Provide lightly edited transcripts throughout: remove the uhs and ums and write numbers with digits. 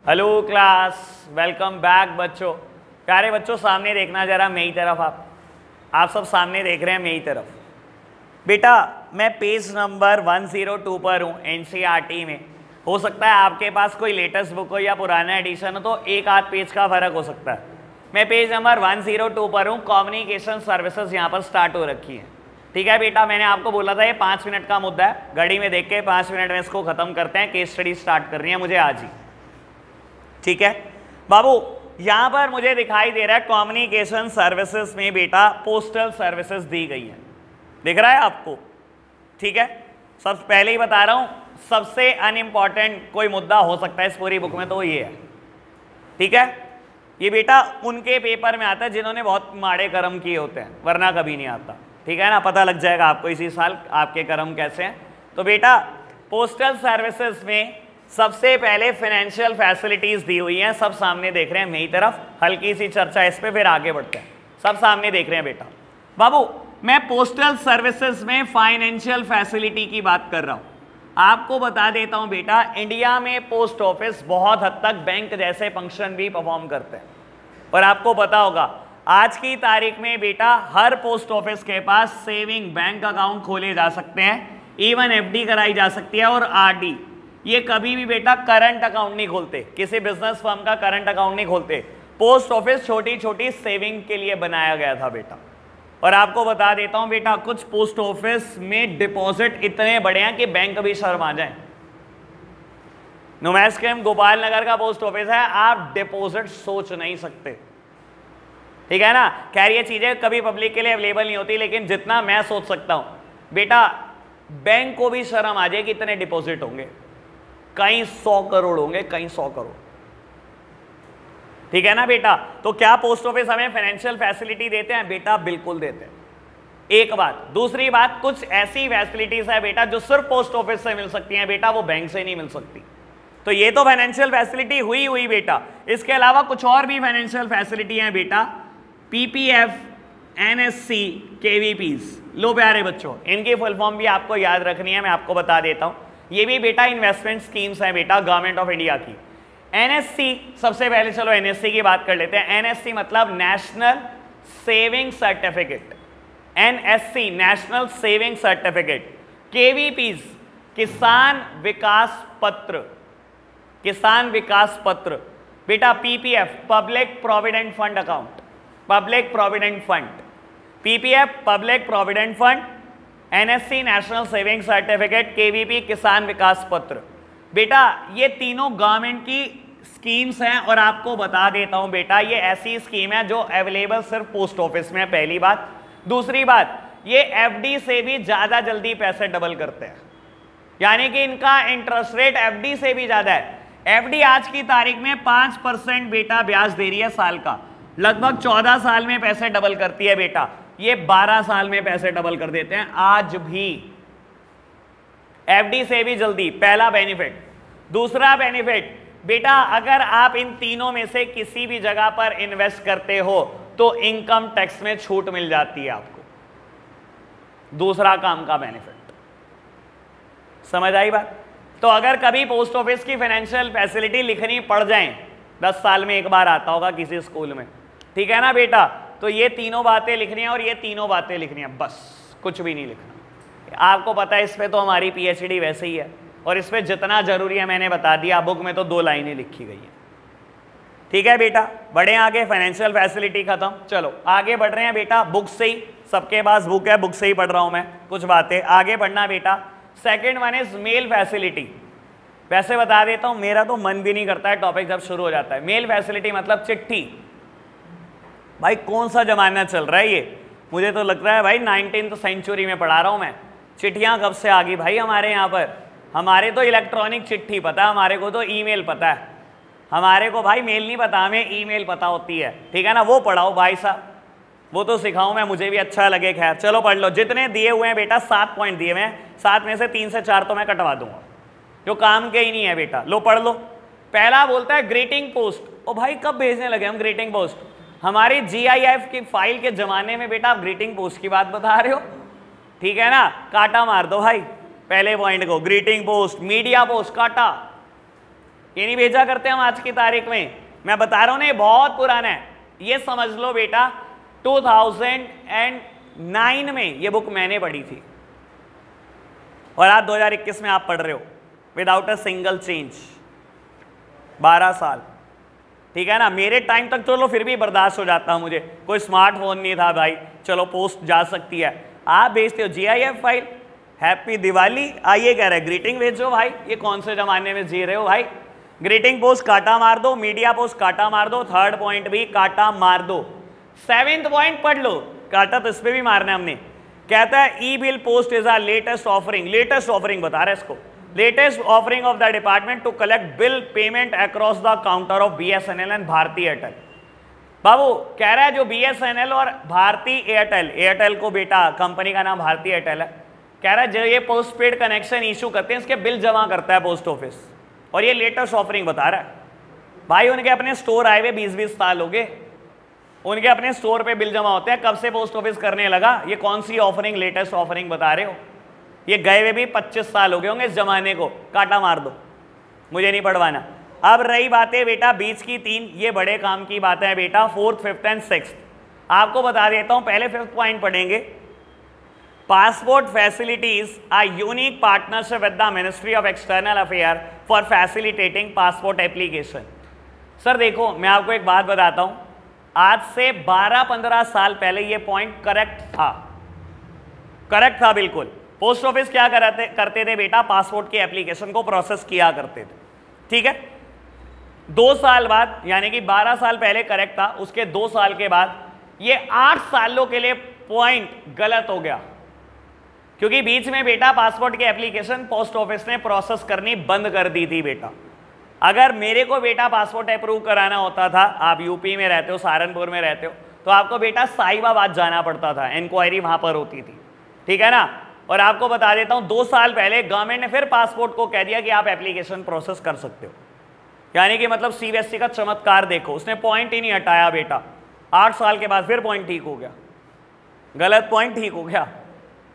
Hello class, welcome back बच्चों। प्यारे बच्चों, सामने देखना जरा मेरी तरफ। आप सब सामने देख रहे हैं मेरी तरफ। बेटा मैं पेज नंबर 102 पर हूँ एनसीईआरटी में। हो सकता है आपके पास कोई लेटेस्ट बुक हो या पुराना एडिशन हो, तो एक आध पेज का फर्क हो सकता है। मैं पेज नंबर 102 पर हूँ। कम्युनिकेशन सर्विसेज यहाँ पर स्टार्ट हो रखी है। ठीक है बेटा, मैंने आपको बोला था ये 5 मिनट का मुद्दा है, घड़ी में देख के 5 मिनट में इसको खत्म करते हैं। केस स्टडी स्टार्ट करनी है मुझे आज ही। ठीक है बाबू, यहां पर मुझे दिखाई दे रहा है कम्युनिकेशन सर्विसेज में बेटा पोस्टल सर्विसेज दी गई है। दिख रहा है आपको? ठीक है, सब पहले ही बता रहा हूं, सबसे अनइम्पॉर्टेंट कोई मुद्दा हो सकता है इस पूरी बुक में तो ये है। ठीक है, ये बेटा उनके पेपर में आता है जिन्होंने बहुत माड़े कर्म किए होते हैं, वरना कभी नहीं आता। ठीक है ना, पता लग जाएगा आपको इसी साल आपके कर्म कैसे हैं। तो बेटा पोस्टल सर्विसेज में सबसे पहले फाइनेंशियल फैसिलिटीज दी हुई हैं। सब सामने देख रहे हैं मेरी तरफ। हल्की सी चर्चा इस पे, फिर आगे बढ़ते हैं। सब सामने देख रहे हैं बेटा। बाबू मैं पोस्टल सर्विसेज में फाइनेंशियल फैसिलिटी की बात कर रहा हूं। आपको बता देता हूं बेटा, इंडिया में पोस्ट ऑफिस बहुत हद तक बैंक जैसे फंक्शन भी परफॉर्म करते हैं। और आपको पता होगा आज की तारीख में बेटा हर पोस्ट ऑफिस के पास सेविंग बैंक अकाउंट खोले जा सकते हैं, इवन एफडी कराई जा सकती है और आरडी। ये कभी भी बेटा करंट अकाउंट नहीं खोलते, किसी बिजनेस फर्म का करंट अकाउंट नहीं खोलते। पोस्ट ऑफिस छोटी छोटी सेविंग के लिए बनाया गया था बेटा। और आपको बता देता हूं बेटा, कुछ पोस्ट ऑफिस में डिपॉजिट इतने बड़े हैं कि बैंक भी शर्मा जाए। नुमैस कैंप गोपाल नगर का पोस्ट ऑफिस है, आप डिपॉजिट सोच नहीं सकते। ठीक है ना, खैर ये चीजें कभी पब्लिक के लिए अवेलेबल नहीं होती, लेकिन जितना मैं सोच सकता हूं बेटा, बैंक को भी शर्म आ जाए कि इतने डिपॉजिट होंगे, कई 100 करोड़ होंगे, कई 100 करोड़। ठीक है ना बेटा। तो क्या पोस्ट ऑफिस हमें फाइनेंशियल फैसिलिटी देते हैं? बेटा बिल्कुल देते हैं। एक बात। दूसरी बात, कुछ ऐसी फैसिलिटीज है बेटा जो सिर्फ पोस्ट ऑफिस से मिल सकती हैं बेटा, वो बैंक से नहीं मिल सकती। तो ये तो फाइनेंशियल फैसिलिटी हुई बेटा। इसके अलावा कुछ और भी फाइनेंशियल फैसिलिटी है बेटा, पीपीएफ, एनएससी, केवीपीज। लो प्यारे बच्चों, इनकी फुल फॉर्म भी आपको याद रखनी है, मैं आपको बता देता हूं। ये भी बेटा इन्वेस्टमेंट स्कीम्स हैं बेटा गवर्नमेंट ऑफ इंडिया की। एनएससी, सबसे पहले चलो एनएससी की बात कर लेते हैं। एनएससी मतलब national saving certificate. NSC national saving certificate. KVPs Kisan Vikas Patra. Kisan Vikas Patra बेटा। PPF public provident fund account, public provident fund. PPF public provident fund, NSC national saving certificate, KVP Kisan Vikas Patra. बेटा ये तीनों गवर्नमेंट की स्कीम्स हैं और आपको बता देता हूं बेटा, ये ऐसी स्कीम है जो अवेलेबल सिर्फ पोस्ट ऑफिस में है, पहली बात। दूसरी बात, ये एफडी से भी ज्यादा जल्दी पैसे डबल करते हैं, यानी कि इनका इंटरेस्ट रेट एफडी से भी ज्यादा है। एफडी आज की तारीख में 5% बेटा ब्याज दे रही है साल का, लगभग 14 साल में पैसे डबल करती है बेटा। ये 12 साल में पैसे डबल कर देते हैं आज भी, एफडी से भी जल्दी। पहला बेनिफिट। दूसरा बेनिफिट बेटा, अगर आप इन तीनों में से किसी भी जगह पर इन्वेस्ट करते हो तो इनकम टैक्स में छूट मिल जाती है आपको। दूसरा काम का बेनिफिट, समझ आई बात? तो अगर कभी पोस्ट ऑफिस की फाइनेंशियल फैसिलिटी लिखनी पड़ जाए, 10 साल में एक बार आता होगा किसी स्कूल में, ठीक है ना बेटा, तो ये तीनों बातें लिखनी है और ये तीनों बातें लिखनी है, बस कुछ भी नहीं लिखना। आपको पता है इस पे तो हमारी पीएचडी वैसे ही है, और इस पे जितना जरूरी है मैंने बता दिया। बुक में तो 2 लाइनें लिखी गई है। ठीक है बेटा, बढ़े आगे। फाइनेंशियल फैसिलिटी खत्म, चलो आगे बढ़ रहे हैं बेटा। बुक से ही, सबके पास बुक है, बुक से ही पढ़ रहा हूं मैं कुछ बातें। आगे बढ़ना बेटा। Second one is male facility. वैसे बता देता हूं, मेरा तो मन भी नहीं करता है टॉपिक जब शुरू हो जाता है। मेल फैसिलिटी मतलब चिट्ठी। भाई कौन सा जमाना चल रहा है ये? मुझे तो लग रहा है भाई 19वीं सेंचुरी में पढ़ा रहा हूं मैं। चिट्ठियां कब से आ गई भाई हमारे यहाँ पर? हमारे तो इलेक्ट्रॉनिक चिट्ठी पता है, हमारे को तो ईमेल पता है। हमारे को भाई मेल नहीं पता, हमें ईमेल पता होती है। ठीक है ना, वो पढ़ाओ भाई साहब, वो तो सिखाऊं मैं, मुझे भी अच्छा लगे। खैर चलो पढ़ लो। जितने दिए हुए हैं बेटा, 7 पॉइंट दिए हुए हैं, 7 में से 3 से 4 तो मैं कटवा दूंगा, जो काम के ही नहीं है बेटा। लो पढ़ लो। पहला बोलता है ग्रीटिंग पोस्ट। ओ भाई कब भेजने लगे हम ग्रीटिंग पोस्ट? हमारी जीआईएफ की फाइल के जमाने में बेटा आप ग्रीटिंग पोस्ट की बात बता रहे हो? ठीक है ना, काटा मार दो भाई पहले पॉइंट को। ग्रीटिंग पोस्ट, मीडिया पोस्ट, काटा। ये नहीं भेजा करते हम आज की तारीख में। मैं बता रहा हूं ना ये बहुत पुराना है। ये समझ लो बेटा 2009 में ये बुक मैंने पढ़ी थी और आज 2021 में आप पढ़ रहे हो विदाउट अ सिंगल चेंज। 12 साल, ठीक है ना। मेरे टाइम तक चलो फिर भी बर्दाश्त हो जाता मुझे, कोई स्मार्टफोन नहीं था भाई, चलो पोस्ट जा सकती है। आप भेजते हो GIF फाइल, हैप्पी दिवाली, आइए कह रहे हैं ग्रीटिंग भेजो भाई। ये कौन से जमाने में जी रहे हो भाई। ग्रीटिंग पोस्ट काटा मार दो, मीडिया पोस्ट काटा मार दो, थर्ड पॉइंट भी काटा मार दो, 7th पॉइंट पढ़ लो, काटा तो इस पे भी मारना है हमने। कहता है e bill post is our latest offering, latest offering बता रहा है इसको, latest offering of the department to collect bill payment across the counter of BSNL and Bharti Airtel. बाबू कह रहा है जो BSNL और भारती एयरटेल, एयरटेल को बेटा कंपनी का नाम भारती एयरटेल है, कह रहा है जो ये पोस्ट पेड कनेक्शन इशू करते हैं इसके बिल जमा करता है पोस्ट ऑफिस, और ये लेटेस्ट ऑफरिंग बता रहा है। भाई उनके अपने स्टोर आए हुए 20-20 साल हो गए, उनके अपने स्टोर पे बिल जमा होते हैं, कब से पोस्ट ऑफिस करने लगा। ये कौन सी ऑफरिंग, लेटेस्ट ऑफरिंग बता रहे हो। ये गए हुए भी 25 साल हो गए होंगे इस जमाने को, काटा मार दो, मुझे नहीं पढ़वाना। अब रही बातें बेटा बीच की 3, ये बड़े काम की बातें हैं बेटा, 4th, 5th एंड 6th। आपको बता देता हूं, पहले 5th पॉइंट पढ़ेंगे। Passport facilities are unique partnership with the ministry of external affair for facilitating passport application. Sir देखो मैं आपको एक बात बताता हूं, आज से 12-15 साल पहले ये पॉइंट करेक्ट था, करेक्ट था बिल्कुल। पोस्ट ऑफिस क्या करते थे बेटा, पासपोर्ट की एप्लीकेशन को प्रोसेस किया करते थे, ठीक है। 2 साल बाद, यानी कि 12 साल पहले करेक्ट था, उसके 2 साल के बाद ये 8 सालों के लिए पॉइंट गलत हो गया, क्योंकि बीच में बेटा पासपोर्ट की एप्लीकेशन पोस्ट ऑफिस ने प्रोसेस करनी बंद कर दी थी बेटा। अगर मेरे को बेटा पासपोर्ट अप्रूव कराना होता था, आप यूपी में रहते हो, सहारनपुर में रहते हो, तो आपको बेटा साहिबाबाद जाना पड़ता था, इंक्वायरी वहां पर होती थी, ठीक है ना। और आपको बता देता हूं 2 साल पहले गवर्नमेंट ने फिर पासपोर्ट को कह दिया कि आप एप्लीकेशन प्रोसेस कर सकते हो, यानी कि मतलब CBSE का चमत्कार देखो, उसने पॉइंट ही नहीं हटाया बेटा। 8 साल के बाद फिर पॉइंट ठीक हो गया, गलत पॉइंट ठीक हो गया,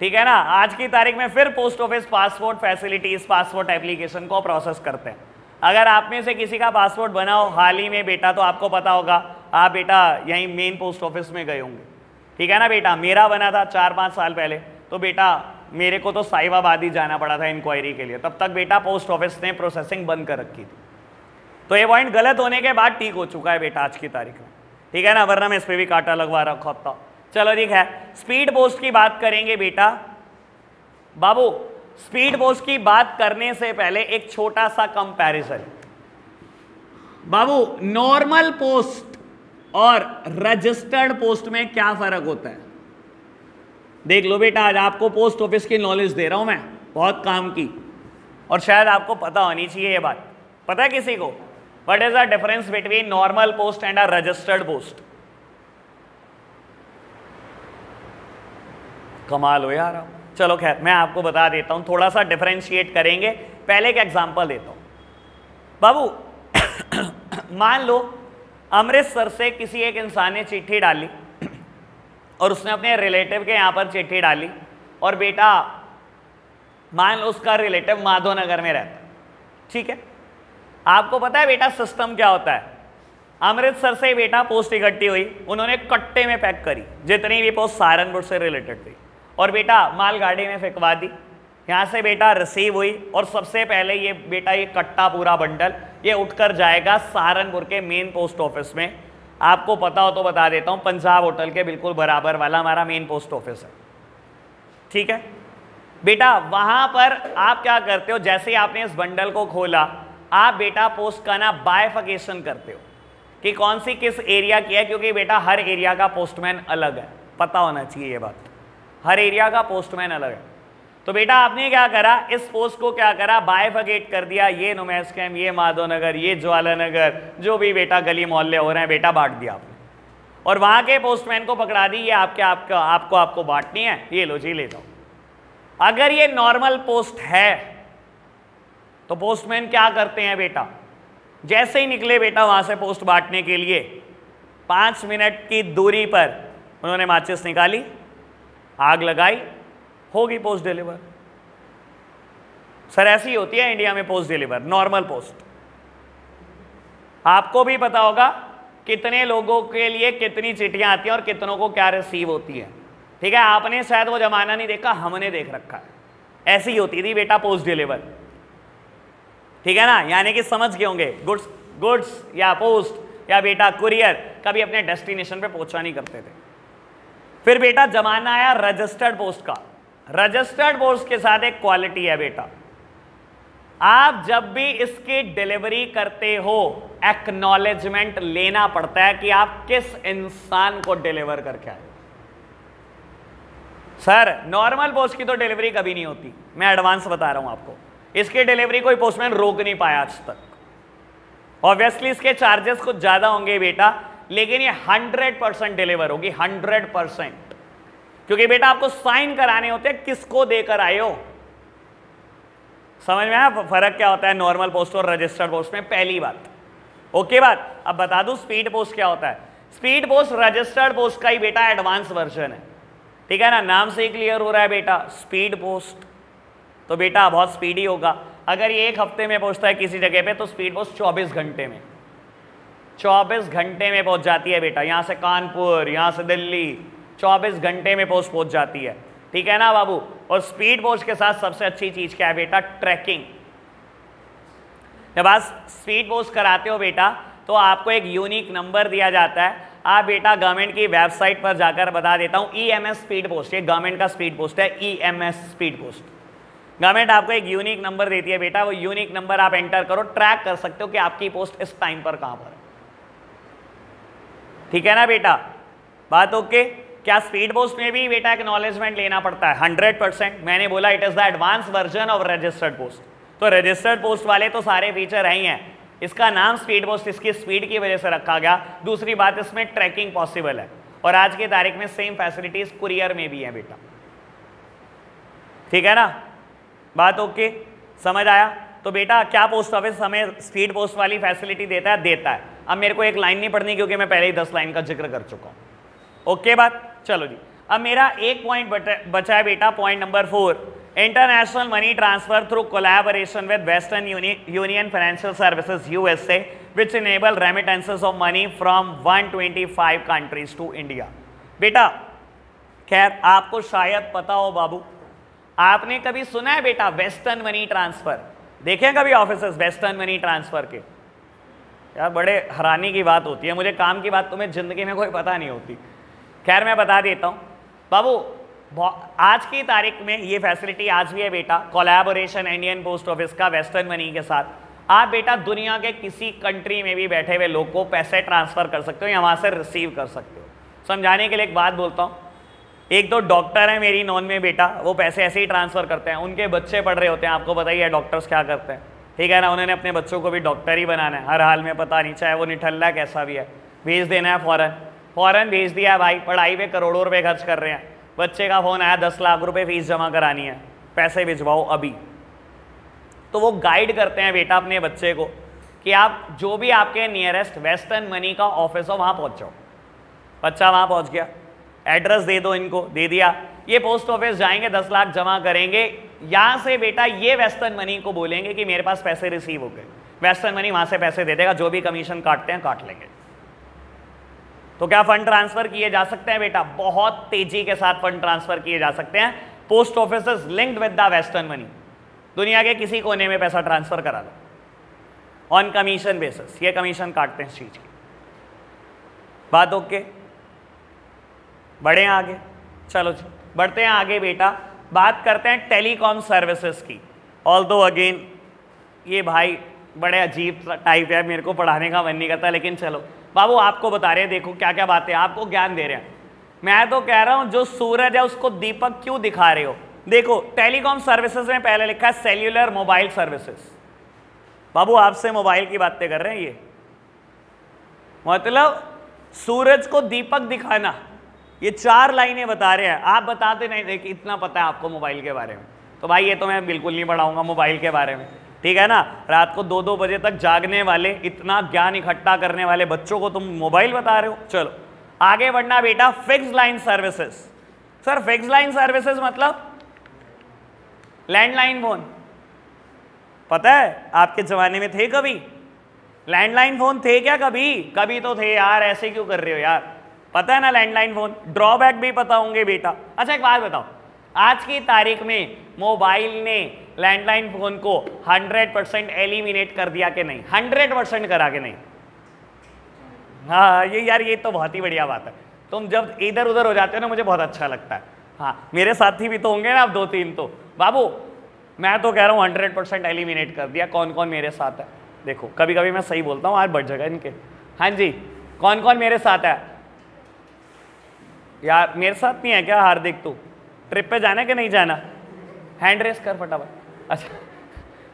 ठीक है ना। आज की तारीख में फिर post office passport facilities, passport application को प्रोसेस करते हैं। अगर आप में से किसी का पासपोर्ट बना हो हाल ही में बेटा, तो आपको पता होगा, आप बेटा यहीं मेन पोस्ट ऑफिस में गए होंगे, ठीक है ना बेटा। मेरा बना था 4-5 साल पहले, तो बेटा मेरे को तो साहिबाबाद ही जाना पड़ा था इंक्वायरी के लिए, तब तक बेटा पोस्ट ऑफिस ने प्रोसेसिंग बंद कर रखी थी। तो ये पॉइंट गलत होने के बाद ठीक हो चुका है बेटा आज की तारीख में, ठीक है ना, वरना मैं इस पर भी कांटा लगवा रखा था। चलो ठीक है, स्पीड पोस्ट की बात करेंगे बेटा। बाबू स्पीड पोस्ट की बात करने से पहले एक छोटा सा कंपैरिजन। बाबू नॉर्मल पोस्ट और रजिस्टर्ड पोस्ट में क्या फर्क होता है, देख लो बेटा। आज आपको पोस्ट ऑफिस की नॉलेज दे रहा हूं मैं, बहुत काम की, और शायद आपको पता होनी चाहिए ये बात। पता है किसी को what is the difference between normal post and a registered post? कमाल हो यार। चलो खैर मैं आपको बता देता हूं, थोड़ा सा डिफरेंशिएट करेंगे। पहले एक एग्जांपल देता हूं बाबू। मान लो अमृतसर से किसी एक इंसान ने चिट्ठी डाली और उसने अपने रिलेटिव के यहां पर चिट्ठी डाली, और बेटा मान लो उसका रिलेटिव माधोनगर में रहता है, ठीक है। आपको पता है बेटा सिस्टम क्या होता है, अमृतसर से बेटा पोस्ट इकट्ठी हुई, उन्होंने कट्टे में पैक करी जितनी भी पोस्ट सहारनपुर से रिलेटेड थी, और बेटा मालगाड़ी में फेंकवा दी। यहाँ से बेटा रिसीव हुई, और सबसे पहले ये बेटा ये कट्टा पूरा बंडल ये उठकर जाएगा सहारनपुर के मेन पोस्ट ऑफिस में। आपको पता हो तो बता देता हूँ, पंजाब होटल के बिल्कुल बराबर वाला हमारा मेन पोस्ट ऑफिस है, ठीक है बेटा। वहाँ पर आप क्या करते हो, जैसे ही आपने इस बंडल को खोला, आप बेटा पोस्ट का ना बाइफिकेशन करते हो कि कौन सी किस एरिया की है, क्योंकि बेटा हर एरिया का पोस्टमैन अलग है, पता होना चाहिए ये बात, हर एरिया का पोस्टमैन अलग है। तो बेटा आपने क्या करा, इस पोस्ट को क्या करा, बाइफिकेट कर दिया, ये नुमैस कैंप, ये माधोनगर, ये ज्वाला नगर, जो भी बेटा गली मोहल्ले हो रहे हैं बेटा बांट दिया आपने, और वहां के पोस्टमैन को पकड़ा दी, ये आपको बांटनी है, ये लो जी ले जाओ। अगर ये नॉर्मल पोस्ट है तो पोस्टमैन क्या करते हैं बेटा, जैसे ही निकले बेटा वहां से पोस्ट बांटने के लिए, 5 मिनट की दूरी पर उन्होंने माचिस निकाली, आग लगाई, होगी पोस्ट डिलीवर। सर ऐसी होती है इंडिया में पोस्ट डिलीवर, नॉर्मल पोस्ट, आपको भी पता होगा कितने लोगों के लिए कितनी चिट्ठियां आती हैं और कितनों को क्या रिसीव होती है। ठीक है, आपने शायद वो जमाना नहीं देखा, हमने देख रखा है। ऐसी होती थी बेटा पोस्ट डिलीवर। ठीक है ना, यानी कि समझ गए होंगे, गुड्स या पोस्ट या बेटा कुरियर कभी अपने डेस्टिनेशन पे पहुंचा नहीं करते थे। फिर बेटा जमाना आया रजिस्टर्ड पोस्ट का। रजिस्टर्ड पोस्ट के साथ एक क्वालिटी है बेटा, आप जब भी इसकी डिलीवरी करते हो एक्नॉलेजमेंट लेना पड़ता है कि आप किस इंसान को डिलीवर करके आए। सर नॉर्मल पोस्ट की तो डिलीवरी कभी नहीं होती, मैं एडवांस बता रहा हूं आपको। इसकी डिलीवरी कोई पोस्टमैन रोक नहीं पाया आज तक। ऑब्वियसली इसके चार्जेस कुछ ज्यादा होंगे बेटा, लेकिन ये 100% डिलीवर होगी, 100%। क्योंकि बेटा आपको साइन कराने होते हैं, किसको देकर आए हो। समझ में आया फर्क क्या होता है नॉर्मल पोस्ट और रजिस्टर्ड पोस्ट में? पहली बात। ओके बात, अब बता दूं स्पीड पोस्ट क्या होता है। स्पीड पोस्ट रजिस्टर्ड पोस्ट का ही बेटा एडवांस वर्जन है। ठीक है ना, नाम से ही क्लियर हो रहा है बेटा स्पीड पोस्ट, तो बेटा बहुत स्पीडी होगा। अगर ये 1 हफ्ते में पहुंचता है किसी जगह पे तो स्पीड पोस्ट 24 घंटे में 24 घंटे में पहुंच जाती है बेटा। यहां से कानपुर, यहां से दिल्ली, 24 घंटे में पोस्ट पहुंच जाती है। ठीक है ना बाबू। और स्पीड पोस्ट के साथ सबसे अच्छी चीज क्या है बेटा? ट्रैकिंग। जब आप स्पीड पोस्ट कराते हो बेटा तो आपको एक यूनिक नंबर दिया जाता है। आप बेटा गवर्नमेंट की वेबसाइट पर जाकर बता देता हूं, EMS स्पीड पोस्ट, ये गवर्नमेंट का स्पीड पोस्ट है, EMS स्पीड पोस्ट। गवर्नमेंट आपको एक यूनिक नंबर देती है बेटा, वो यूनिक नंबर आप एंटर करो, ट्रैक कर सकते हो कि आपकी पोस्ट इस टाइम पर कहां पर है। ठीक है ना बेटा, बात ओके। क्या स्पीड पोस्ट में भी बेटा एक्नॉलेजमेंट लेना पड़ता है? 100%। मैंने बोला it is the advance version of registered post. तो रजिस्टर्ड पोस्ट वाले तो सारे फीचर है ही हैं। इसका नाम स्पीड पोस्ट इसकी स्पीड की वजह से रखा गया। दूसरी बात, इसमें ट्रैकिंग पॉसिबल है और आज की तारीख में सेम फैसिलिटीज कुरियर में भी है बेटा। ठीक है ना, बात ओके, समझ आया? तो बेटा क्या पोस्ट ऑफिस हमें स्पीड पोस्ट वाली फैसिलिटी देता है? देता है। अब मेरे को एक लाइन नहीं पढ़नी क्योंकि मैं पहले ही 10 लाइन का जिक्र कर चुका हूं। ओके बात, चलो जी। अब मेरा एक पॉइंट बचा है बेटा, point number 4, international money transfer through collaboration with western union financial services USA which enable remittances of money from 125 countries to India। बेटा खैर आपको शायद पता हो बाबू, आपने कभी सुना है बेटा वेस्टर्न मनी ट्रांसफर? देखें कभी ऑफिसर्स वेस्टर्न मनी ट्रांसफर के? यार बड़े हैरानी की बात होती है, मुझे काम की बात तुम्हें जिंदगी में कोई पता नहीं होती। खैर मैं बता देता हूं बाबू, आज की तारीख में ये फैसिलिटी आज भी है बेटा, कोलैबोरेशन इंडियन पोस्ट ऑफिस का वेस्टर्न मनी के साथ। आप बेटा दुनिया के किसी कंट्री में भी बैठे हुए लोग को पैसे ट्रांसफर कर सकते हो या वहां से रिसीव कर सकते हो। समझाने के लिए एक बात बोलता हूं, एक दो डॉक्टर है मेरी नॉन में बेटा, वो पैसे ऐसे ही ट्रांसफर करते हैं, उनके बच्चे पढ़ रहे होते हैं। आपको पता ही है डॉक्टर्स क्या करते हैं, ठीक है ना, उन्होंने अपने बच्चों को भी डॉक्टर ही बनाना है हर हाल में, पता नहीं चाहे वो निठल्ला कैसा भी है, भेज देना है फॉरन भेज दिया है भाई, पढ़ाई पे करोड़ों रुपए खर्च कर रहे हैं, बच्चे का फोन आया 10 लाख रुपए फीस जमा करानी है, पैसे भिजवाओ अभी। तो वो गाइड करते हैं बेटा अपने बच्चे को कि आप जो भी आपके नियरेस्ट वेस्टर्न मनी का ऑफिस हो वहां पहुंच जाओ। बच्चा वहां पहुंच गया, एड्रेस दे दो इनको, दे दिया, ये पोस्ट ऑफिस जाएंगे 10 लाख जमा करेंगे, यहां से बेटा ये वेस्टर्न मनी को बोलेंगे कि मेरे पास पैसे रिसीव हो गए, वेस्टर्न मनी वहां से पैसे दे देगा, जो भी कमीशन काटते हैं काट लेंगे। तो क्या फंड ट्रांसफर किए जा सकते हैं बेटा? बहुत तेजी के साथ फंड ट्रांसफर किए जा सकते हैं। Post office linked with the western money, दुनिया के किसी कोने में पैसा ट्रांसफर करा लो ऑन कमीशन बेसिस, ये कमीशन काटते हैं इस चीज की। बात ओके, बढ़े आगे, चलो जी बढ़ते हैं आगे बेटा, बात करते हैं टेलीकॉम सर्विसेज की। ऑल्दो अगेन ये भाई बड़े अजीब टाइप है, मेरे को पढ़ाने का मन नहीं करता, लेकिन चलो बाबू आपको बता रहे हैं, देखो क्या क्या बातें आपको ज्ञान दे रहे हैं। मैं तो कह रहा हूं जो सूरज है उसको दीपक क्यों दिखा रहे हो? देखो टेलीकॉम सर्विसेज में पहले लिखा है सेल्यूलर मोबाइल सर्विसेज। बाबू आपसे मोबाइल की बातें कर रहे हैं, ये मतलब सूरज को दीपक दिखाना, ये 4 लाइनें बता रहे हैं। आप बताते नहीं, देखिए इतना पता है आपको मोबाइल के बारे में, तो भाई ये तो मैं बिल्कुल नहीं पढ़ाऊंगा मोबाइल के बारे में, ठीक है ना। रात को 2-2 बजे तक जागने वाले, इतना ज्ञान इकट्ठा करने वाले बच्चों को तुम मोबाइल बता रहे हो। चलो आगे बढ़ना बेटा, fixed line services. Sir fixed line services मतलब लैंडलाइन फोन, पता है आपके जमाने में थे कभी लैंडलाइन फोन थे क्या कभी? कभी तो थे यार, ऐसे क्यों कर रहे हो यार? पता है ना लैंडलाइन फोन, ड्रॉबैक भी पता होंगे बेटा। अच्छा एक बात बताओ, आज की तारीख में मोबाइल ने लैंडलाइन फोन को 100% एलिमिनेट कर दिया कि नहीं? 100% करा के नहीं? हाँ ये यार, ये तो बहुत ही बढ़िया बात है। तुम जब इधर उधर हो जाते हो ना, मुझे बहुत अच्छा लगता है। हाँ मेरे साथी भी तो होंगे ना आप 2-3 तो। बाबू मैं तो कह रहा हूँ 100% एलिमिनेट कर दिया। कौन कौन मेरे साथ है? देखो कभी कभी मैं सही बोलता हूँ, आज बढ़ जाएगा इनके। हाँ जी, कौन कौन मेरे साथ है? यार मेरे साथ नहीं है क्या हार्दिक? तू ट्रिप पे जाना है कि नहीं जाना? हैंड रेस कर फटाफट। अच्छा